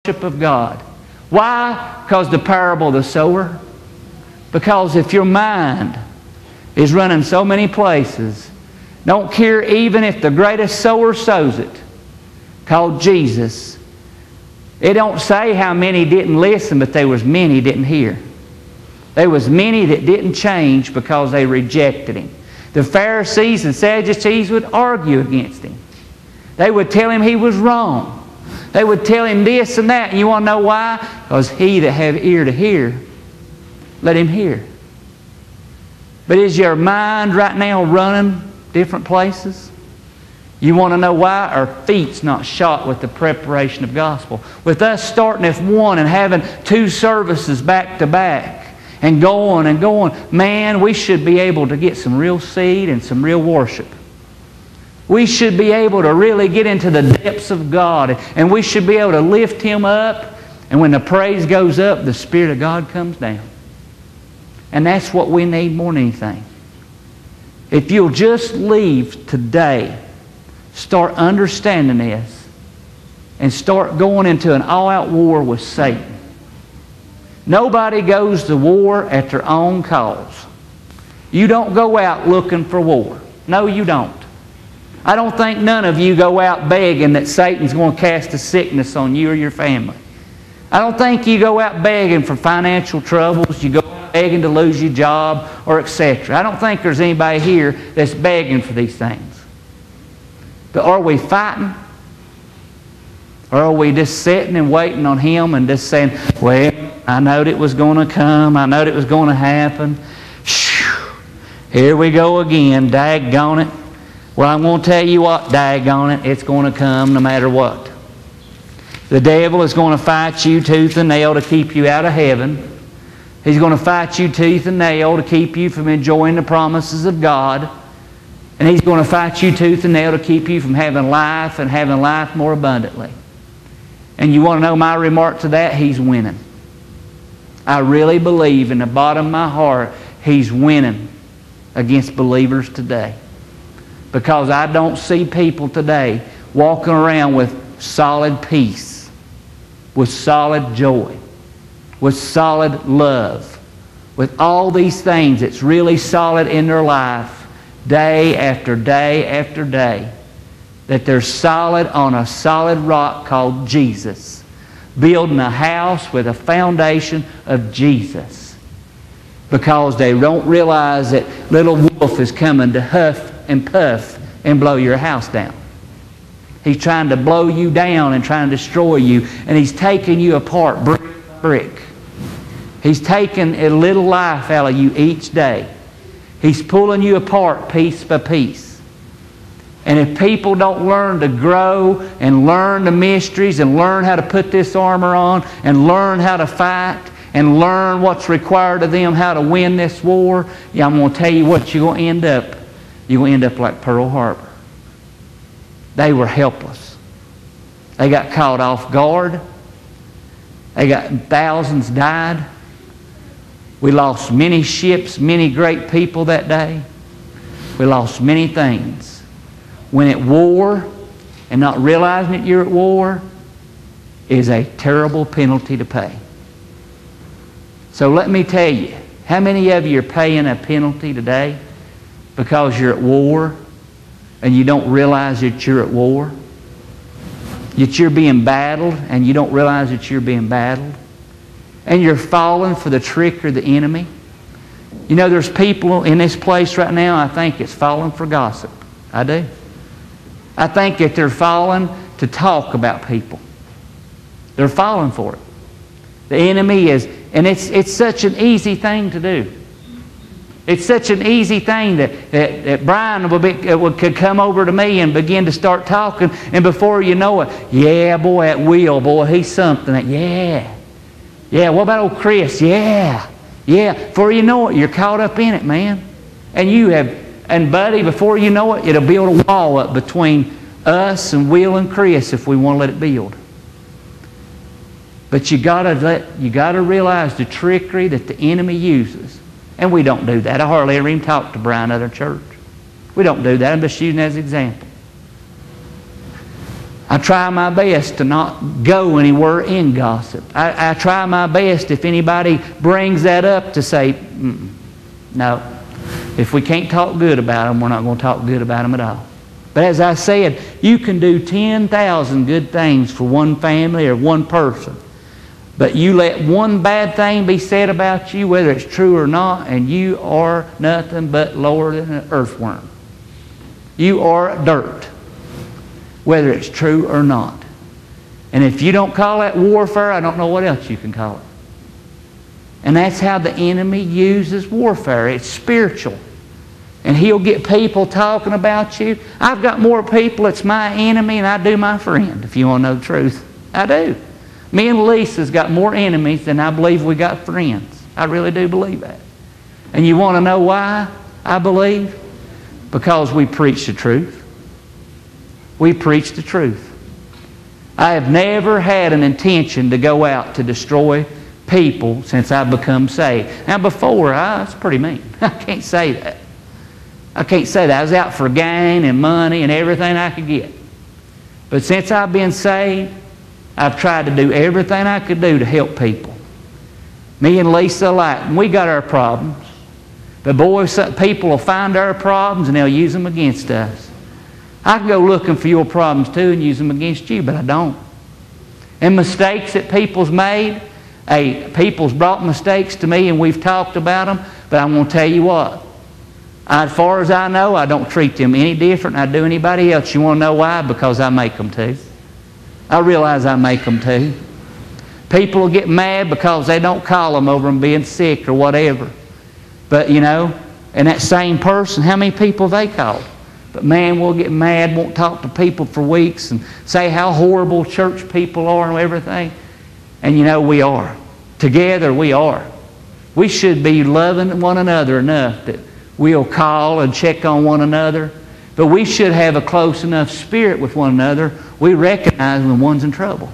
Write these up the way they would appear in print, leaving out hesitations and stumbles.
of God. Why? Because the parable of the sower. Because if your mind is running so many places, don't care even if the greatest sower sows it, called Jesus. It don't say how many didn't listen, but there was many didn't hear. There was many that didn't change because they rejected Him. The Pharisees and Sadducees would argue against Him. They would tell Him He was wrong. They would tell Him this and that. And you want to know why? Because he that have ear to hear, let him hear. But is your mind right now running different places? You want to know why? Our feet's not shot with the preparation of gospel. With us starting at 1 and having 2 services back to back and going, man, we should be able to get some real seed and some real worship. We should be able to really get into the depths of God, and we should be able to lift Him up, and when the praise goes up, the Spirit of God comes down. And that's what we need more than anything. If you'll just leave today, start understanding this, and start going into an all-out war with Satan. Nobody goes to war at their own cause. You don't go out looking for war. No, you don't. I don't think none of you go out begging that Satan's going to cast a sickness on you or your family. I don't think you go out begging for financial troubles. You go out begging to lose your job or etc. I don't think there's anybody here that's begging for these things. But are we fighting? Or are we just sitting and waiting on Him and just saying, well, I knowed it was going to come. I knowed it was going to happen. Here we go again. Daggone it. Well, I'm going to tell you what, daggone it, it's going to come no matter what. The devil is going to fight you tooth and nail to keep you out of heaven. He's going to fight you tooth and nail to keep you from enjoying the promises of God. And he's going to fight you tooth and nail to keep you from having life and having life more abundantly. And you want to know my remark to that? He's winning. I really believe in the bottom of my heart he's winning against believers today. Because I don't see people today walking around with solid peace, with solid joy, with solid love, with all these things that's really solid in their life, day after day after day, that they're solid on a solid rock called Jesus, building a house with a foundation of Jesus. Because they don't realize that little wolf is coming to huff and puff and blow your house down. He's trying to blow you down and trying to destroy you. And he's taking you apart brick by brick. He's taking a little life out of you each day. He's pulling you apart piece by piece. And if people don't learn to grow and learn the mysteries and learn how to put this armor on and learn how to fight and learn what's required of them, how to win this war, I'm going to tell you what, you're going to end up. You're going to end up like Pearl Harbor. They were helpless. They got caught off guard. Thousands died. We lost many ships, many great people that day. We lost many things. When at war and not realizing that you're at war is a terrible penalty to pay. So let me tell you, how many of you are paying a penalty today because you're at war and you don't realize that you're at war? That you're being battled and you don't realize that you're being battled? And you're falling for the trick of the enemy? You know, there's people in this place right now, I think it's falling for gossip. I do. I think that they're falling to talk about people. They're falling for it. The enemy is, and it's such an easy thing to do. It's such an easy thing that Brian could come over to me and begin to start talking, and before you know it, yeah, boy, that Will, boy, he's something. Yeah, what about old Chris? Yeah. Before you know it, you're caught up in it, man. And buddy, before you know it, it'll build a wall up between us and Will and Chris if we want to let it build. But you gotta realize the trickery that the enemy uses. And we don't do that. I hardly ever even talk to Brian at our church. We don't do that. I'm just using that as an example. I try my best to not go anywhere in gossip. I try my best if anybody brings that up to say, no. If we can't talk good about them, we're not going to talk good about them at all. But as I said, you can do 10,000 good things for one family or one person. But you let one bad thing be said about you, whether it's true or not, and you are nothing but lower than an earthworm. You are dirt, whether it's true or not. And if you don't call that warfare, I don't know what else you can call it. And that's how the enemy uses warfare. It's spiritual. And he'll get people talking about you. I've got more people that's my enemy than I do my friend, if you want to know the truth. I do. Me and Lisa's got more enemies than I believe we got friends. I really do believe that. And you want to know why I believe? Because we preach the truth. We preach the truth. I have never had an intention to go out to destroy people since I've become saved. Now before, I was pretty mean. I can't say that. I can't say that. I was out for gain and money and everything I could get. But since I've been saved, I've tried to do everything I could do to help people. Me and Lisa alike. We got our problems. But boy, people will find our problems and they'll use them against us. I can go looking for your problems too and use them against you, but I don't. And mistakes that people's made, people's brought mistakes to me and we've talked about them, but I'm going to tell you what. As far as I know, I don't treat them any different than I do anybody else. You want to know why? Because I make them to. I realize I make them to. People will get mad because they don't call them over them being sick or whatever. But, you know, and that same person, how many people they called? But man, we'll get mad, won't talk to people for weeks and say how horrible church people are and everything. And you know, we are. Together we are. We should be loving one another enough that we'll call and check on one another. But we should have a close enough spirit with one another. We recognize when one's in trouble.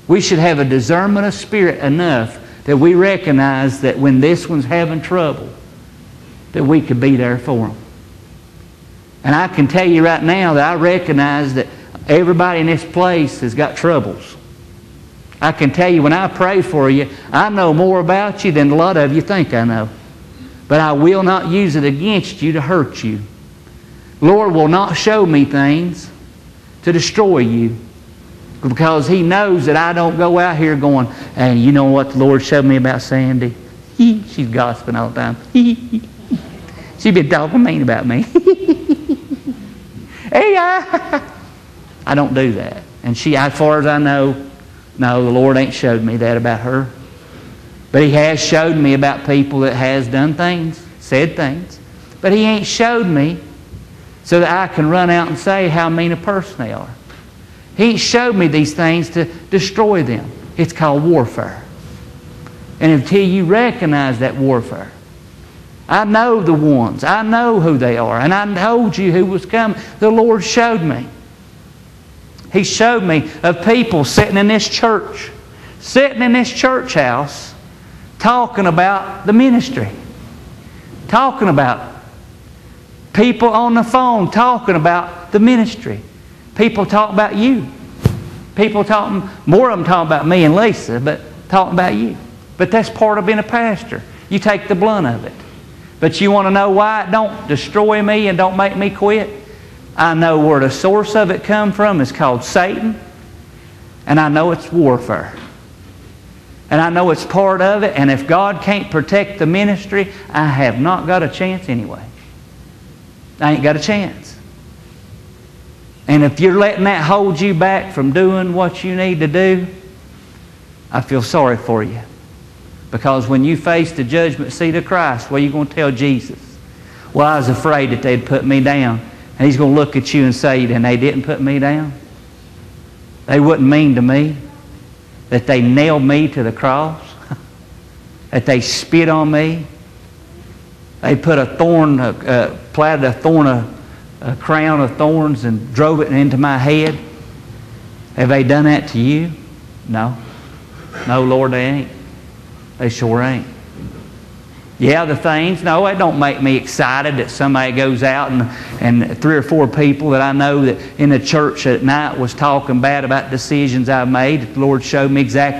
We should have a discernment of spirit enough that we recognize that when this one's having trouble, that we could be there for them. And I can tell you right now that I recognize that everybody in this place has got troubles. I can tell you when I pray for you, I know more about you than a lot of you think I know. But I will not use it against you to hurt you. Lord will not show me things to destroy you, because He knows that I don't go out here going, and you know what the Lord showed me about Sandy? She's gossiping all the time. She's been talking mean about me. Hey, I don't do that. And she, as far as I know, no, the Lord ain't showed me that about her. But He has showed me about people that has done things, said things. But He ain't showed me so that I can run out and say how mean a person they are. He ain't showed me these things to destroy them. It's called warfare. And until you recognize that warfare, I know the ones. I know who they are. And I told you who was coming. The Lord showed me. He showed me of people sitting in this church, sitting in this church house, talking about the ministry. Talking about people on the phone talking about the ministry. People talk about you. People talking, more of them talking about me and Lisa, but talking about you. But that's part of being a pastor. You take the blunt of it. But you want to know why it don't destroy me and don't make me quit? I know where the source of it come from. It's called Satan. And I know it's warfare. And I know it's part of it. And if God can't protect the ministry, I have not got a chance anyway. I ain't got a chance. And if you're letting that hold you back from doing what you need to do, I feel sorry for you. Because when you face the judgment seat of Christ, what are you going to tell Jesus? Well, I was afraid that they'd put me down. And He's going to look at you and say, and they didn't put me down? They wouldn't mean to me that they nailed me to the cross? That they spit on me? They put a thorn, platted a crown of thorns and drove it into my head? Have they done that to you? No. No, Lord, they ain't. They sure ain't. Yeah, the things. No, it don't make me excited that somebody goes out and 3 or 4 people that I know that in the church at night was talking bad about decisions I made. The Lord showed me exactly